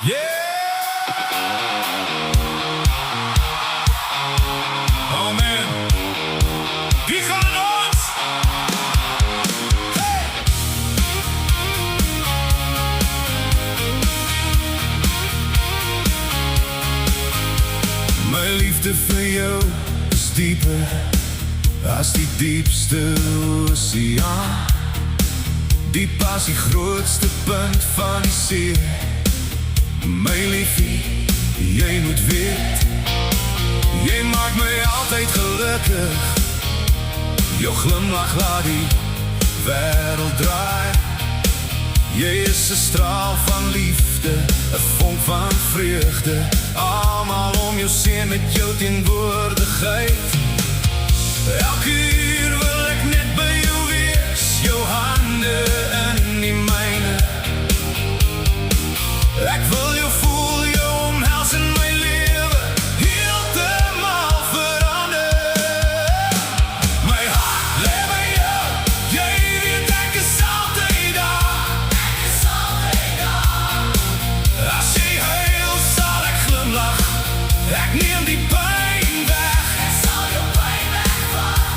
Yeah! Oh man, wie gaan ons? Hey! My liefde vir jou is dieper as die diepste oseaan. Diep as die grootste punt van die see. My liefie, jy moet weet, jy maak my altyd gelukkig. Jou glimlach laat die wêreld draai. Jy is 'n straal van liefde, 'n vonk van vreugde. Almal om jou seën met jou teenwoordigheid. Elke uur wil ek net by jou wees, jou hande in die myne. Ek wil jou voel, jou omhels in my lewe, heeltemal verander. My hart lê by jou, jy weet ek is altyd daar. Ek is altyd daar. As jy huil, sal ek glimlach, ek neem die pyn weg. Ek sal jou pyn wegvat.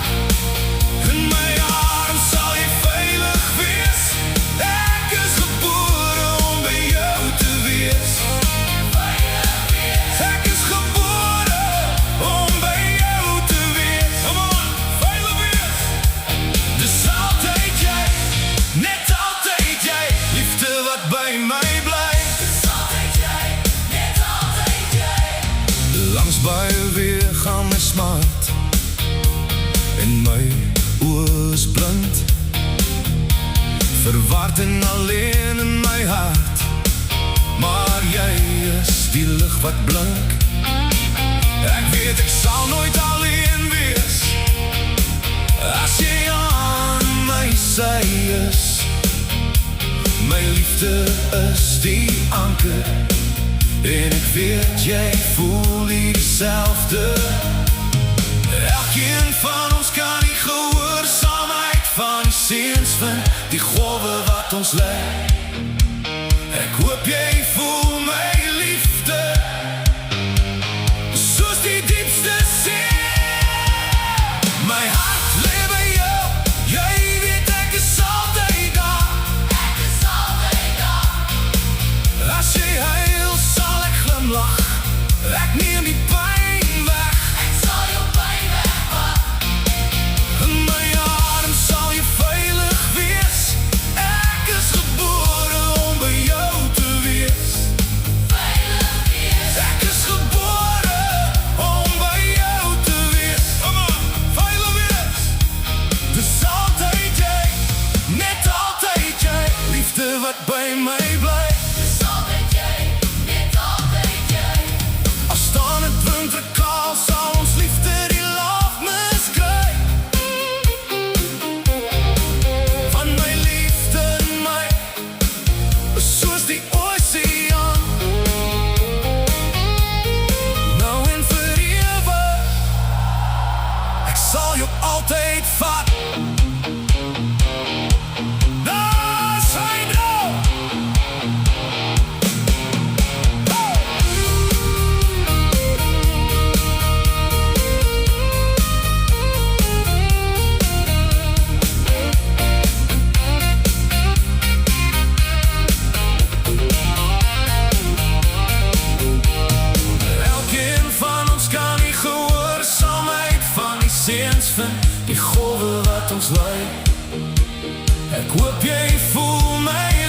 In my arm sal jy veilig wees. Ek is gebore om by jou te wees. Ek is gebore om by jou te wees. Come on, veilig wees. Dis altyd jy, net altyd jy, liefde wat by my bly. Dis altyd jy, net altyd jy. Langs baie weer gaan my smart en my oë is blind, verward en alleen in my hart. Maar jy is die lig wat blink. Ek weet ek sal nooit alleen wees as jy aan my sy is. My liefde is die anker en ek weet jy voel dieselfde. Elkeen van ons kan die gehoorsaamheid van die seuns vind, die golwe wat ons lei. Ek hoop jy voel my liefde, soos die diepste see. My hart lê by jou, jy weet ek is altyd daar. Ek is altyd daar. As jy huil, sal ek glimlach, ek neem die pyn weg. Ek sal jou pyn wegvat. In my arm sal jy veilig wees. Ek is gebore om by jou te wees. Veilig wees. Ek is gebore om by jou te wees. Come on, veilig wees. Dis altyd jy, net altyd jy, liefde wat by my bly. Dis altyd jy, net altyd jy. As staan het winter kaal, sal ons liefde die laag miskry. Van my liefde in my, soos die oseaan. Nou en vir ewig, ek sal jou altyd vat. Daar's hy nou. Elkeen van ons kan die gehoorsaamheid van die seuns vind, die golwe wat ons lei. Ek hoop jy voel my